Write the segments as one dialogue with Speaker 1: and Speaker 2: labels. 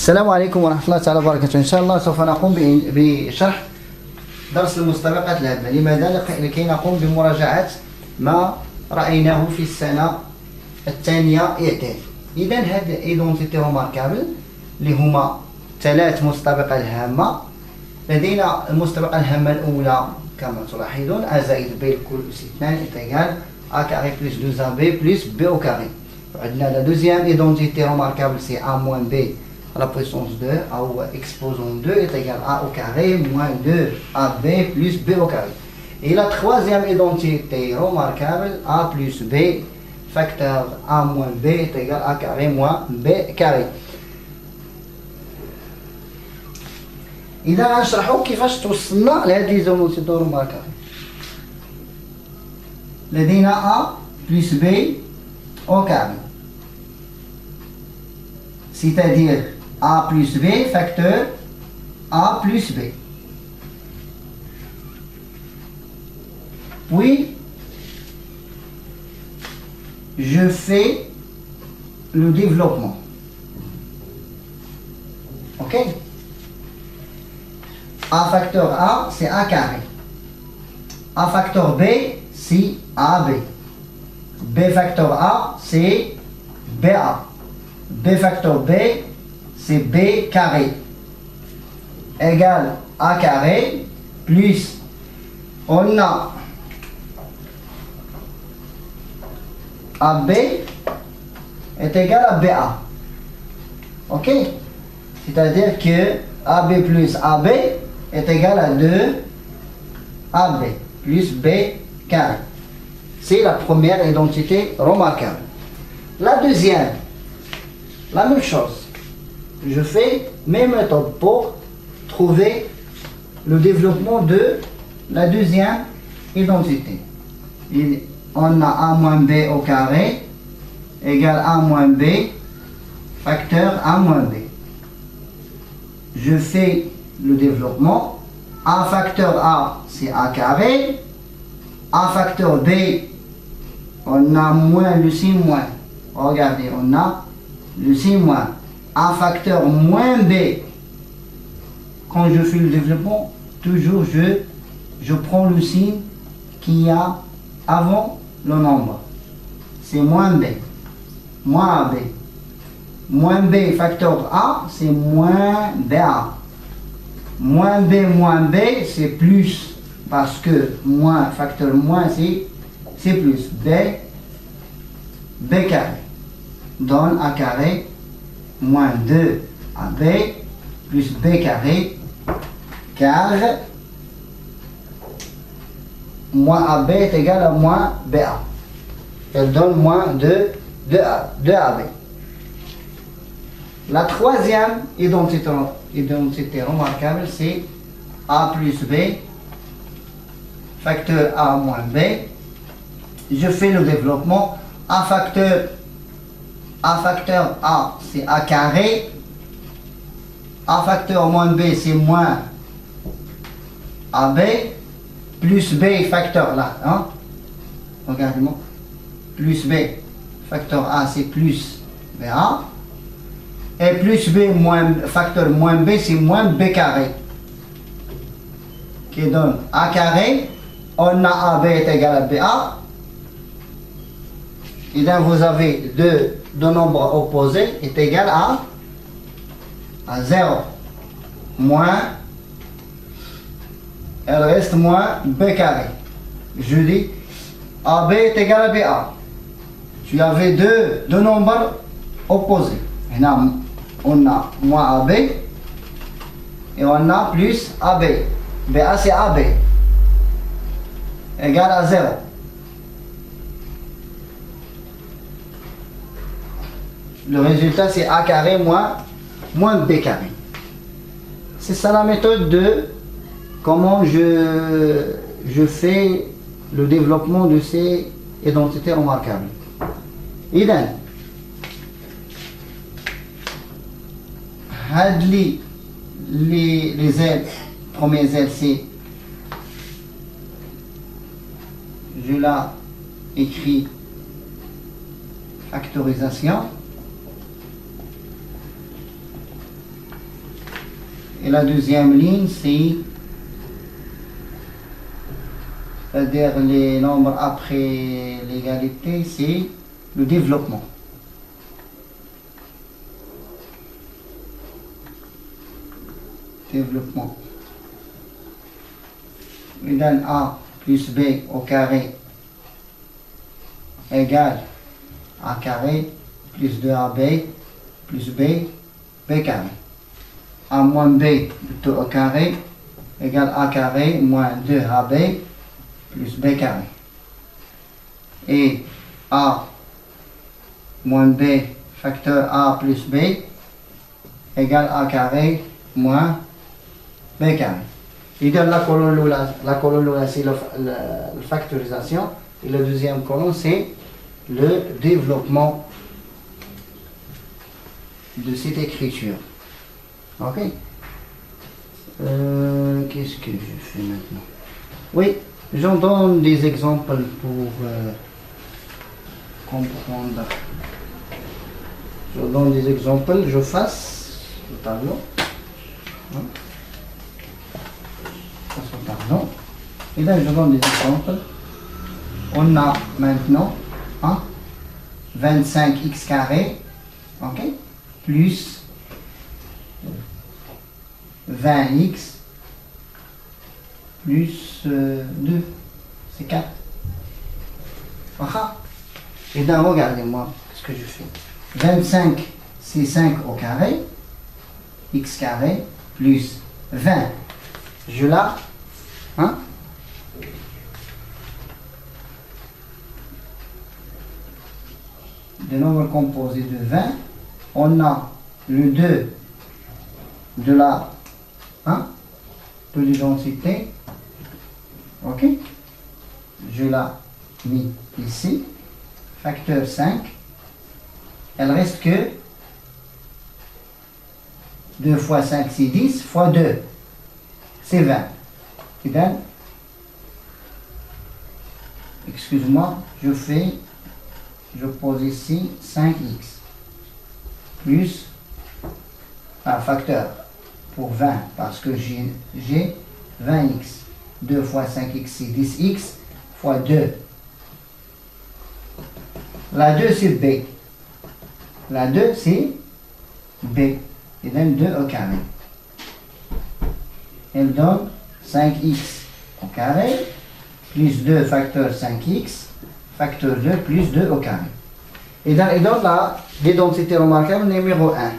Speaker 1: السلام عليكم ورحمة الله تعالى وبركاته. إن شاء الله سوف نقوم بشرح درس المستبقات الهامة. لماذا؟ لكي نقوم بمراجعة ما رأيناه في السنة الثانية إعداد. إذا هاد إيدونتيتي روماركابل اللي هما ثلاث مستبقات الهامة. لدينا المستبقة الهامة الأولى كما تلاحظون A زائد B الكل أس 2 est égal A carré plus 2AB plus B au carré. وعندنا la deuxième identité remarquable c'est A moins B à la puissance 2 A ou exposant 2 est égal à A au carré moins 2AB plus B au carré. Et la troisième identité remarquable A plus B facteur A moins B est égal à A carré moins B carré. إذا نشرحوا كيفاش توصلنا لهاد لي زونوتيتي روماركابل. لدينا A plus B au carré, c'est-à-dire A plus B facteur A plus B. Puis je fais le développement. Ok? A facteur A, c'est A carré. A facteur B, c'est AB. B facteur A, c'est BA. B facteur B, c'est B carré. Égale A carré, plus, on a AB est égal à BA. Ok? C'est-à-dire que AB plus AB est égal à 2 AB plus B carré. C'est la première identité remarquable. La deuxième, la même chose. Je fais mes méthodes pour trouver le développement de la deuxième identité. On a A moins B au carré égale A moins B facteur A moins B. Je fais le développement. A facteur A, c'est A carré. A facteur B, on a moins le signe moins. Regardez, on a le signe moins. A facteur moins B. Quand je fais le développement, toujours je prends le signe qu'il y a avant le nombre. C'est moins B. Moins AB. Moins B facteur A, c'est moins BA. Moins B, c'est plus. Parce que moins, facteur moins, c'est plus. B carré. Donne A carré moins 2 AB plus B carré. Car moins AB est égal à moins BA. Elle donne moins 2 AB. La troisième identité remarquable, c'est A plus B facteur A moins B. Je fais le développement. A facteur A, c'est A carré. A facteur moins B, c'est moins AB. Plus B facteur là. Hein? Regardez-moi. Plus B facteur A, c'est plus BA. Et plus B moins facteur moins B, c'est moins B carré. Qui donne A carré. On a AB est égal à BA. Et là, vous avez deux nombres opposés est égal à 0. Moins, elle reste moins B carré. Je dis AB est égal à BA. Tu avais deux nombres opposés. Et là, on a moins AB et on a plus AB. BA c'est AB. Égal à 0. Le résultat c'est A carré moins B carré. C'est ça la méthode de comment je fais le développement de ces identités remarquables. إذن هاد les ailes, premières ailes c'est, je la écris factorisation. Et la deuxième ligne, c'est-à-dire les nombres après l'égalité, c'est le développement. Développement. Il donne A plus B au carré égale A carré plus 2AB plus B carré. A moins B tout au carré égale A carré moins 2AB plus B carré. Et A moins B facteur A plus B égale A carré moins B carré. Il donne la colonne là, c'est la factorisation. Et la deuxième colonne, c'est le développement de cette écriture. Ok. Qu'est-ce que je fais maintenant? Oui, j'en donne des exemples pour comprendre. Je donne des exemples, je fasse le tableau. Pardon. Et là, je donne des exemples. On a maintenant 25x carré, ok, plus 20x plus 2, c'est 4. Et bien, regardez-moi ce que je fais. 25, c'est 5 au carré, x carré, plus 20. Je l'ai, des nombres composés de 20, on a le 2 de la de l'identité, ok, je l'ai mis ici, facteur 5, elle reste que 2 fois 5 c'est 10, fois 2 c'est 20. Et bien, excuse-moi, je pose ici 5x plus un facteur pour 20 parce que j'ai 20x. 2 fois 5x c'est 10x fois 2. La 2 c'est b. La 2 c'est b. Et donne 2 au carré. Elle donne 5x au carré plus 2 facteur 5x facteur 2 plus 2 au carré. Et donc l'identité remarquable numéro 1,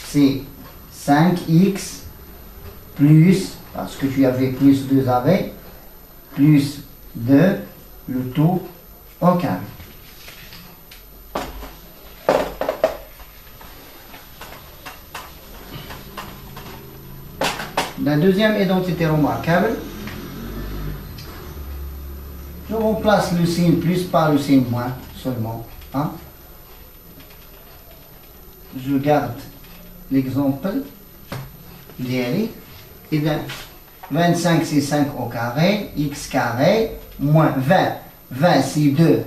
Speaker 1: c'est 5x plus, parce que tu avais plus 2AB, plus 2, le tout au carré. La deuxième identité remarquable, je remplace le signe plus par le signe moins seulement. Je garde l'exemple d'Eri. Et bien, 25 c'est 5 au carré, x carré, moins 20. 20 c'est 2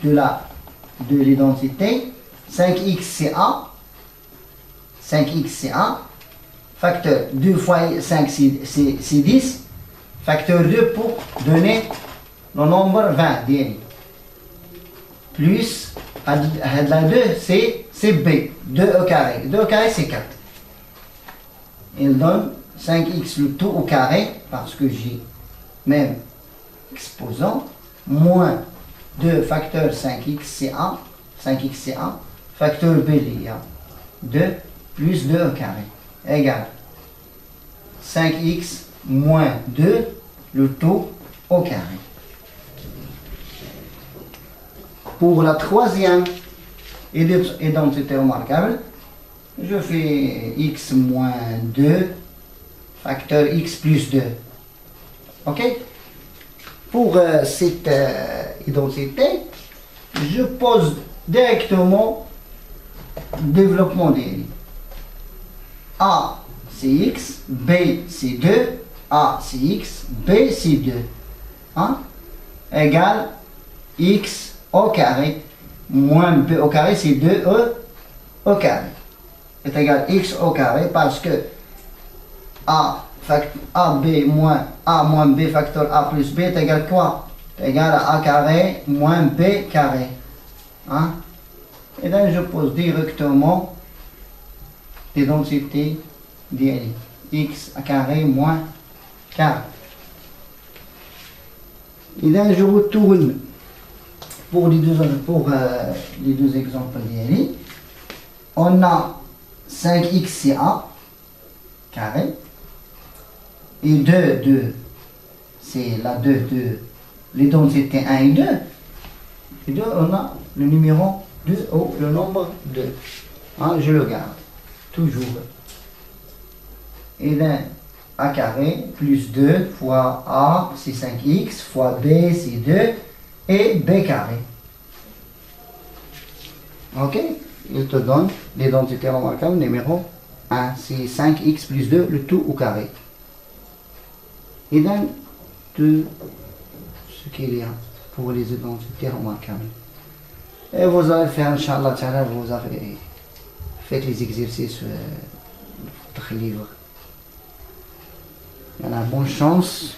Speaker 1: de l'identité. 5x c'est A. 5x c'est A. Facteur 2 fois 5 c'est 10. Facteur 2 pour donner le nombre 20 d'Eri. Plus, la 2 c'est B. 2 au carré. 2 au carré c'est 4. Il donne 5x le tout au carré, parce que j'ai même exposant, moins 2 facteur 5x c'est 1. 5x c'est 1. Facteur B il y a 2 plus 2 au carré égale 5x moins 2 le tout au carré. Pour la troisième identité remarquable, je fais x moins 2 facteur x plus 2. Ok? Pour cette identité, je pose directement développement des lignes. A c'est x, B c'est 2, A c'est x, B c'est 2. Égale x au carré moins b au carré c'est 2e au carré. Est égal x au carré parce que AB moins A moins B facteur A plus B est égal à quoi? C'est égal à A carré moins B carré. Hein? Et là, je pose directement l'identité d'ILI. X carré moins carré. Et là, je retourne pour les deux exemples d'ILI. On a 5x c'est A carré. Et 2, c'est la 2 de l'identité 1 et 2. Et 2, on a le numéro 2 ou le nombre 2. Hein, je le garde. Toujours. Et là, A carré plus 2 fois A, c'est 5x, fois B, c'est 2, et B carré. Ok? Il te donne l'identité remarquable numéro 1. C'est 5x plus 2, le tout au carré. Et donc, tout ce qu'il y a pour les identités remarquables. Et vous allez faire, Inch'Allah, vous avez fait les exercices de votre livre. Il y en a bonne chance.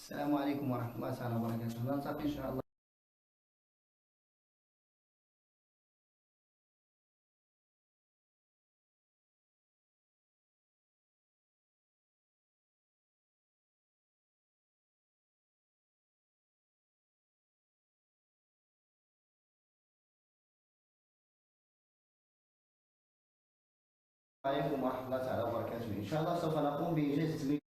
Speaker 1: السلام عليكم ورحمة الله تعالى وبركاته. نلتقي إن شاء الله. عليكم ورحمة الله تعالى وبركاته. إن شاء الله سوف نقوم بإجازة